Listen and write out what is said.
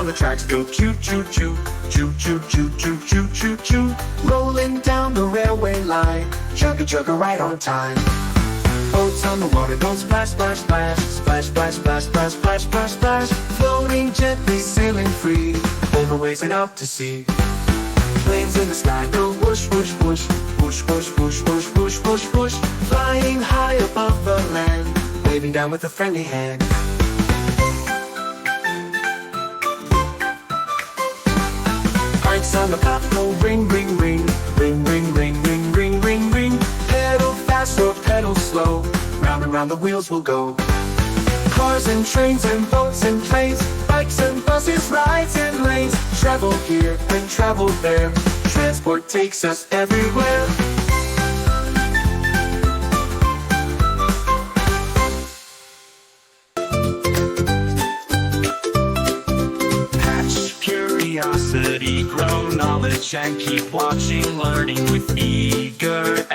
the tracks go choo choo choo, choo choo choo choo choo choo choo. Rolling down the railway line, chugga chugga right on time. Boats on the water go splash splash splash, splash splash splash splash splash splash splash. Floating gently, sailing free, over waves and out to sea. Planes in the sky go whoosh whoosh whoosh, whoosh whoosh whoosh whoosh whoosh whoosh whoosh. Flying high above the land, waving down with a friendly hand. Lights on the path go ring ring ring, ring ring ring ring ring ring ring. Pedal fast or pedal slow, round and round the wheels will go. Cars and trains and boats and planes, bikes and buses, rides and lanes. Travel here and travel there, transport takes us everywhere. Hatch curiosity, grow knowledge, and keep watching, learning with eager